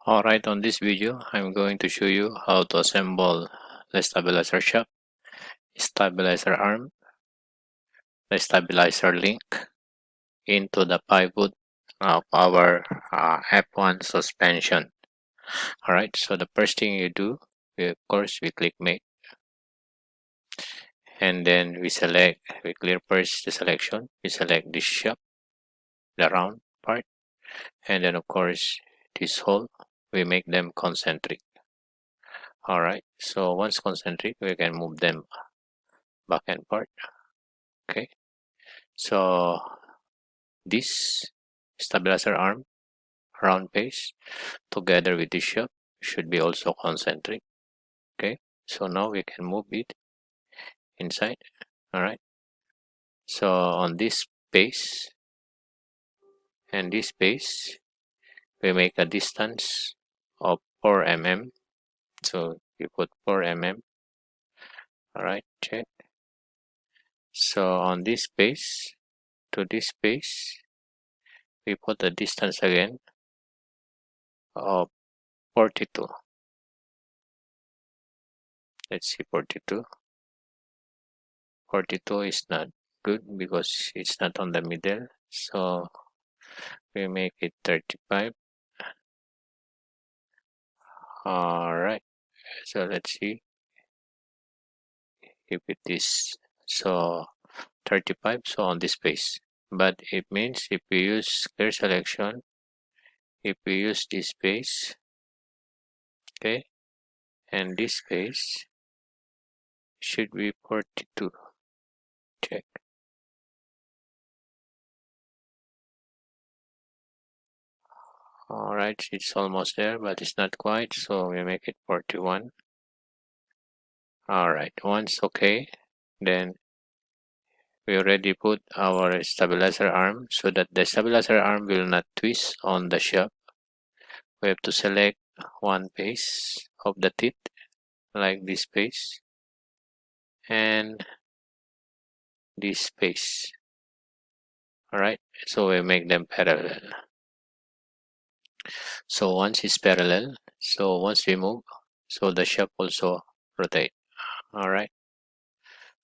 Alright, on this video, I'm going to show you how to assemble the stabilizer shaft, stabilizer arm, the stabilizer link into the pivot of our F1 suspension. Alright, so the first thing you do, of course, we click make, and then we clear first the selection, we select this shaft, the round part, and then of course this hole, we make them concentric. Alright, so once concentric, we can move them back and forth. Okay, so this stabilizer arm round face together with this shaft should be also concentric. Okay, so now we can move it inside. Alright, so on this base and this base, we make a distance of 4 mm. So you put 4 mm. Alright, check. So on this base to this base, we put a distance again of 42. Let's see, 42. 42 is not good because it's not on the middle, so we make it 35. Alright, so let's see if it is so 35, so on this space, but it means if we use clear selection, if we use this space, okay, and this space should be 42. Check. Alright, it's almost there, but it's not quite, so we make it 41. Alright, once okay, then we already put our stabilizer arm so that the stabilizer arm will not twist on the shaft. We have to select one face of the teeth, like this face, and this face. Alright, so we make them parallel. So once it's parallel, so once we move, so the shaft also rotate. Alright,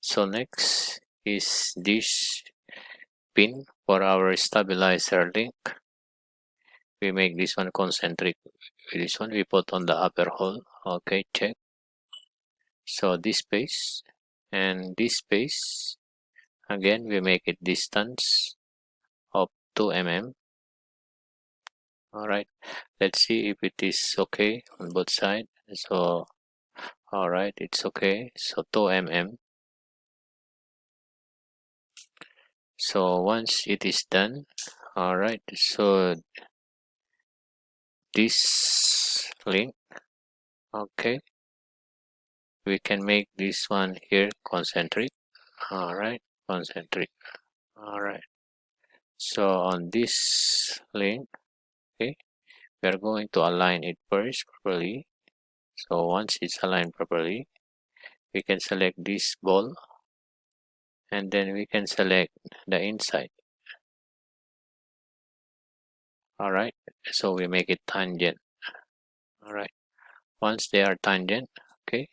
so next is this pin for our stabilizer link. We make this one concentric. This one we put on the upper hole. Okay, check. So this space and this space, again we make it distance of 2 mm. Alright, let's see if it is okay on both sides. So alright, it's okay, so 2 mm. So once it is done, alright, so this link, okay, we can make this one here concentric. Alright, concentric. Alright, so on this link, okay, we are going to align it first properly. So once it's aligned properly, we can select this ball, and then we can select the inside. Alright, so we make it tangent. Alright, once they are tangent, okay,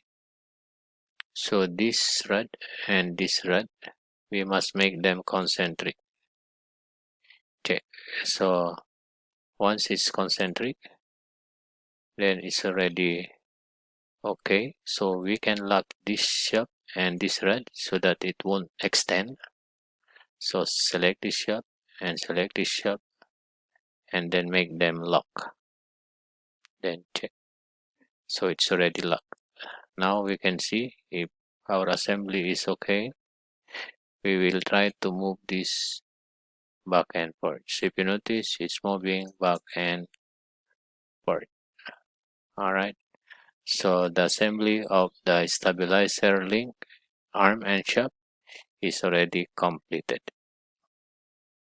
so this rod and this rod, we must make them concentric. Okay, so once it's concentric, then it's already okay, so we can lock this shaft and this rod so that it won't extend. So select this shaft and select this shaft, and then make them lock, then check. So it's already locked. Now we can see if our assembly is okay. We will try to move this back and forth. So if you notice, it's moving back and forth. Alright, so the assembly of the stabilizer link, arm and shaft is already completed.